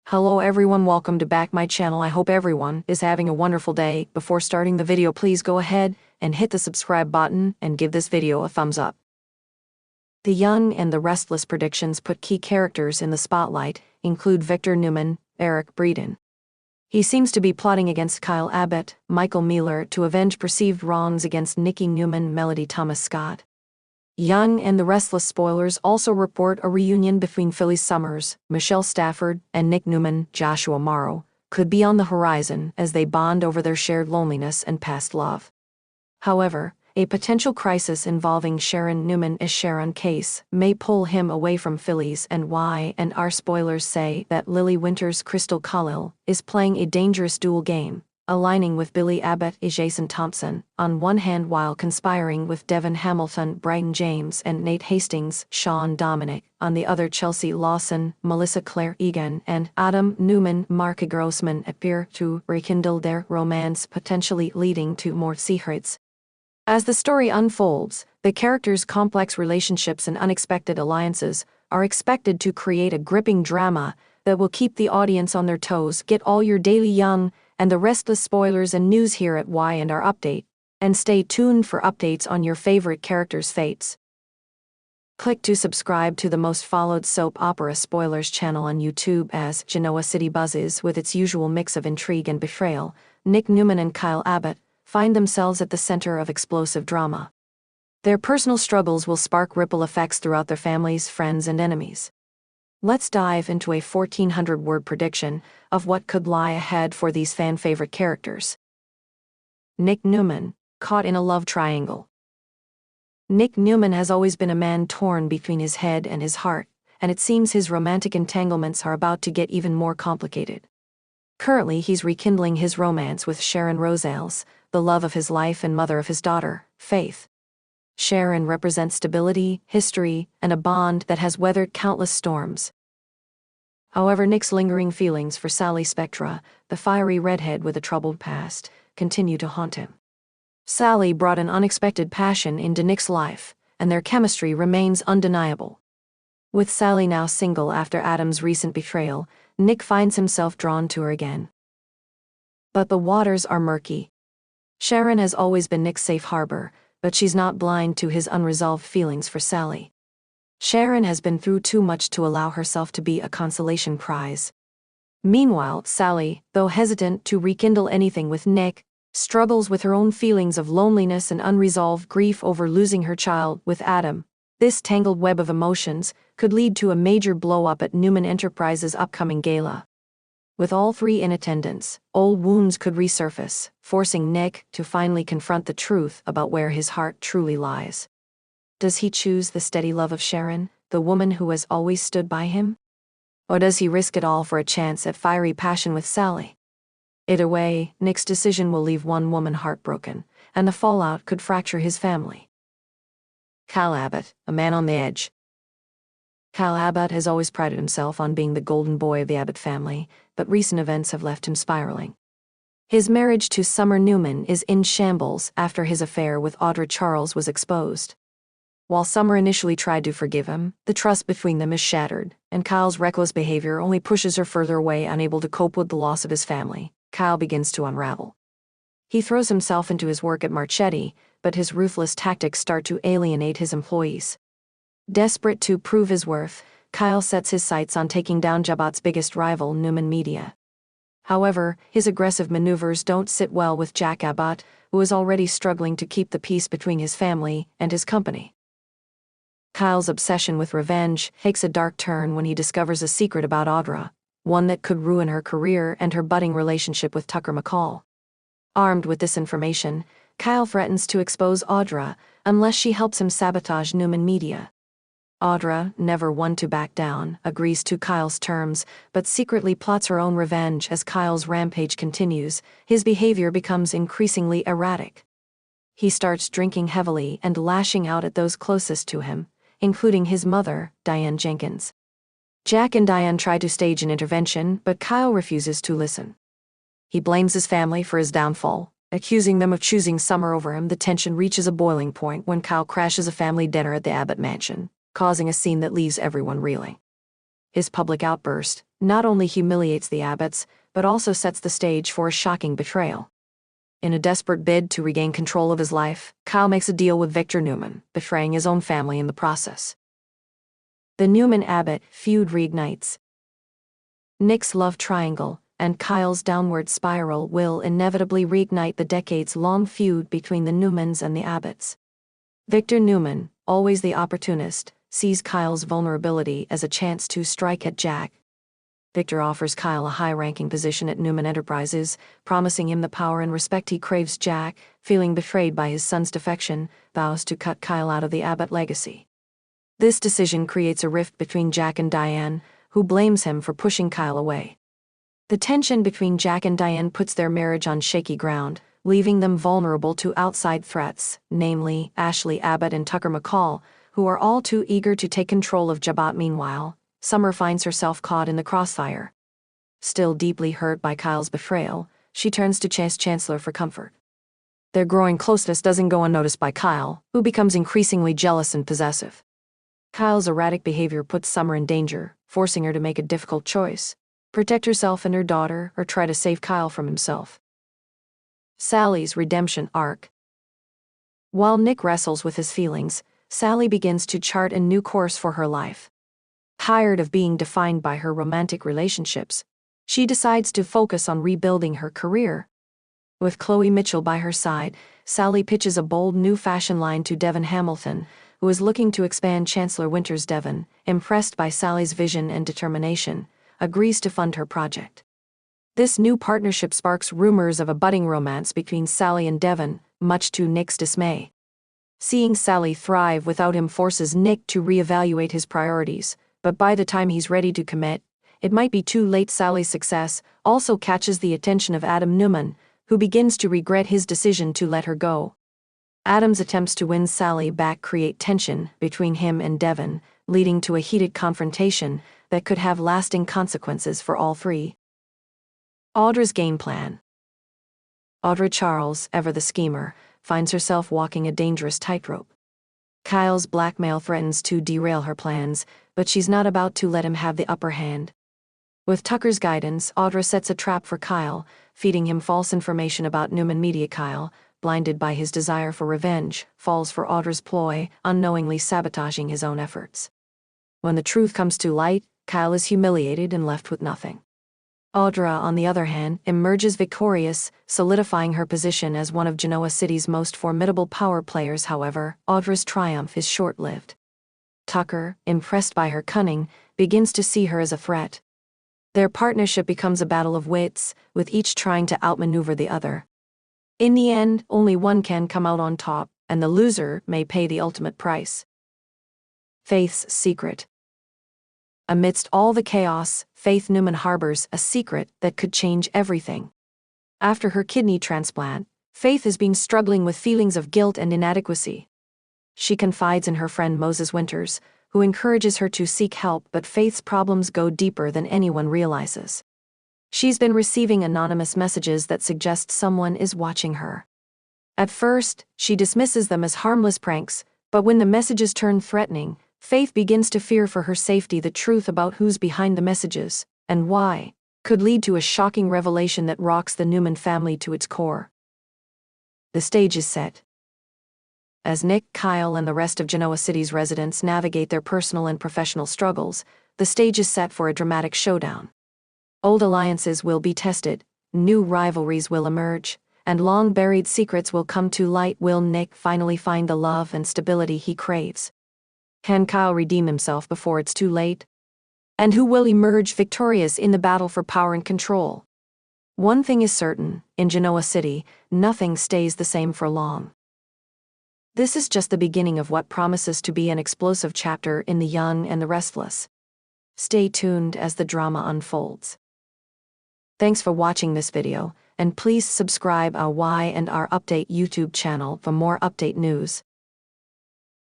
Hello everyone, welcome to back my channel. I hope everyone is having a wonderful day. Before starting the video, please go ahead and hit the subscribe button and give this video a thumbs up. The Young and the Restless predictions put key characters in the spotlight, include Victor Newman, Eric Breeden. He seems to be plotting against Kyle Abbott, Michael Mealer to avenge perceived wrongs against Nikki Newman, Melody Thomas Scott. Young and the Restless spoilers also report a reunion between Phyllis Summers, Michelle Stafford, and Nick Newman, Joshua Morrow, could be on the horizon as they bond over their shared loneliness and past love. However, a potential crisis involving Sharon Newman as Sharon Case may pull him away from Phyllis, and Y&R spoilers say that Lily Winter's Crystal Khalil is playing a dangerous dual game, aligning with Billy Abbott and Jason Thompson, on one hand while conspiring with Devin Hamilton, Brighton James and Nate Hastings, Sean Dominic, on the other Chelsea Lawson, Melissa Claire Egan and Adam Newman, Mark Grossman appear to rekindle their romance, potentially leading to more secrets. As the story unfolds, the characters' complex relationships and unexpected alliances are expected to create a gripping drama that will keep the audience on their toes. Get all your daily Young and the Restless spoilers and news here at Y&R Update, and stay tuned for updates on your favorite characters' fates. Click to subscribe to the most followed soap opera spoilers channel on YouTube as Genoa City buzzes with its usual mix of intrigue and betrayal. Nick Newman and Kyle Abbott find themselves at the center of explosive drama. Their personal struggles will spark ripple effects throughout their families, friends, and enemies. Let's dive into a 1,400-word prediction of what could lie ahead for these fan-favorite characters. Nick Newman, caught in a love triangle. Nick Newman has always been a man torn between his head and his heart, and it seems his romantic entanglements are about to get even more complicated. Currently, he's rekindling his romance with Sharon Rosales, the love of his life and mother of his daughter, Faith. Sharon represents stability, history, and a bond that has weathered countless storms. However, Nick's lingering feelings for Sally Spectra, the fiery redhead with a troubled past, continue to haunt him. Sally brought an unexpected passion into Nick's life, and their chemistry remains undeniable. With Sally now single after Adam's recent betrayal, Nick finds himself drawn to her again. But the waters are murky. Sharon has always been Nick's safe harbor, but she's not blind to his unresolved feelings for Sally. Sharon has been through too much to allow herself to be a consolation prize. Meanwhile, Sally, though hesitant to rekindle anything with Nick, struggles with her own feelings of loneliness and unresolved grief over losing her child with Adam. This tangled web of emotions could lead to a major blow-up at Newman Enterprises' upcoming gala. With all three in attendance, old wounds could resurface, forcing Nick to finally confront the truth about where his heart truly lies. Does he choose the steady love of Sharon, the woman who has always stood by him? Or does he risk it all for a chance at fiery passion with Sally? Either way, Nick's decision will leave one woman heartbroken, and the fallout could fracture his family. Kyle Abbott, a man on the edge. Kyle Abbott has always prided himself on being the golden boy of the Abbott family, but recent events have left him spiraling. His marriage to Summer Newman is in shambles after his affair with Audra Charles was exposed. While Summer initially tried to forgive him, the trust between them is shattered, and Kyle's reckless behavior only pushes her further away. Unable to cope with the loss of his family, Kyle begins to unravel. He throws himself into his work at Marchetti, but his ruthless tactics start to alienate his employees. Desperate to prove his worth, Kyle sets his sights on taking down Jabot's biggest rival, Newman Media. However, his aggressive maneuvers don't sit well with Jack Abbott, who is already struggling to keep the peace between his family and his company. Kyle's obsession with revenge takes a dark turn when he discovers a secret about Audra, one that could ruin her career and her budding relationship with Tucker McCall. Armed with this information, Kyle threatens to expose Audra unless she helps him sabotage Newman Media. Audra, never one to back down, agrees to Kyle's terms, but secretly plots her own revenge. As Kyle's rampage continues, his behavior becomes increasingly erratic. He starts drinking heavily and lashing out at those closest to him, including his mother, Diane Jenkins. Jack and Diane try to stage an intervention, but Kyle refuses to listen. He blames his family for his downfall, accusing them of choosing Summer over him. The tension reaches a boiling point when Kyle crashes a family dinner at the Abbott mansion, causing a scene that leaves everyone reeling. His public outburst not only humiliates the Abbotts, but also sets the stage for a shocking betrayal. In a desperate bid to regain control of his life, Kyle makes a deal with Victor Newman, betraying his own family in the process. The Newman-Abbott feud reignites. Nick's love triangle and Kyle's downward spiral will inevitably reignite the decades-long feud between the Newmans and the Abbotts. Victor Newman, always the opportunist, sees Kyle's vulnerability as a chance to strike at Jack. Victor offers Kyle a high-ranking position at Newman Enterprises, promising him the power and respect he craves. Jack, feeling betrayed by his son's defection, vows to cut Kyle out of the Abbott legacy. This decision creates a rift between Jack and Diane, who blames him for pushing Kyle away. The tension between Jack and Diane puts their marriage on shaky ground, leaving them vulnerable to outside threats, namely Ashley Abbott and Tucker McCall, who are all too eager to take control of Jabot. Meanwhile, Summer finds herself caught in the crossfire. Still deeply hurt by Kyle's betrayal, she turns to Chase Chancellor for comfort. Their growing closeness doesn't go unnoticed by Kyle, who becomes increasingly jealous and possessive. Kyle's erratic behavior puts Summer in danger, forcing her to make a difficult choice: protect herself and her daughter, or try to save Kyle from himself. Sally's redemption arc. While Nick wrestles with his feelings, Sally begins to chart a new course for her life. Tired of being defined by her romantic relationships, she decides to focus on rebuilding her career. With Chloe Mitchell by her side, Sally pitches a bold new fashion line to Devon Hamilton, who is looking to expand Chancellor Winters. Devon, impressed by Sally's vision and determination, agrees to fund her project. This new partnership sparks rumors of a budding romance between Sally and Devon, much to Nick's dismay. Seeing Sally thrive without him forces Nick to reevaluate his priorities, but by the time he's ready to commit, it might be too late. Sally's success also catches the attention of Adam Newman, who begins to regret his decision to let her go. Adam's attempts to win Sally back create tension between him and Devon, leading to a heated confrontation that could have lasting consequences for all three. Audra's game plan. Audra Charles, ever the schemer, finds herself walking a dangerous tightrope. Kyle's blackmail threatens to derail her plans, but she's not about to let him have the upper hand. With Tucker's guidance, Audra sets a trap for Kyle, feeding him false information about Newman Media. Kyle, blinded by his desire for revenge, falls for Audra's ploy, unknowingly sabotaging his own efforts. When the truth comes to light, Kyle is humiliated and left with nothing. Audra, on the other hand, emerges victorious, solidifying her position as one of Genoa City's most formidable power players. However, Audra's triumph is short-lived. Tucker, impressed by her cunning, begins to see her as a threat. Their partnership becomes a battle of wits, with each trying to outmaneuver the other. In the end, only one can come out on top, and the loser may pay the ultimate price. Faith's secret. Amidst all the chaos, Faith Newman harbors a secret that could change everything. After her kidney transplant, Faith has been struggling with feelings of guilt and inadequacy. She confides in her friend Moses Winters, who encourages her to seek help, but Faith's problems go deeper than anyone realizes. She's been receiving anonymous messages that suggest someone is watching her. At first, she dismisses them as harmless pranks, but when the messages turn threatening, Faith begins to fear for her safety. The truth about who's behind the messages, and why, could lead to a shocking revelation that rocks the Newman family to its core. The stage is set. As Nick, Kyle, and the rest of Genoa City's residents navigate their personal and professional struggles, the stage is set for a dramatic showdown. Old alliances will be tested, new rivalries will emerge, and long-buried secrets will come to light. Will Nick finally find the love and stability he craves? Can Kyle redeem himself before it's too late? And who will emerge victorious in the battle for power and control? One thing is certain: in Genoa City, nothing stays the same for long. This is just the beginning of what promises to be an explosive chapter in The Young and the Restless. Stay tuned as the drama unfolds. Thanks for watching this video, and please subscribe our Y and R Update YouTube channel for more update news.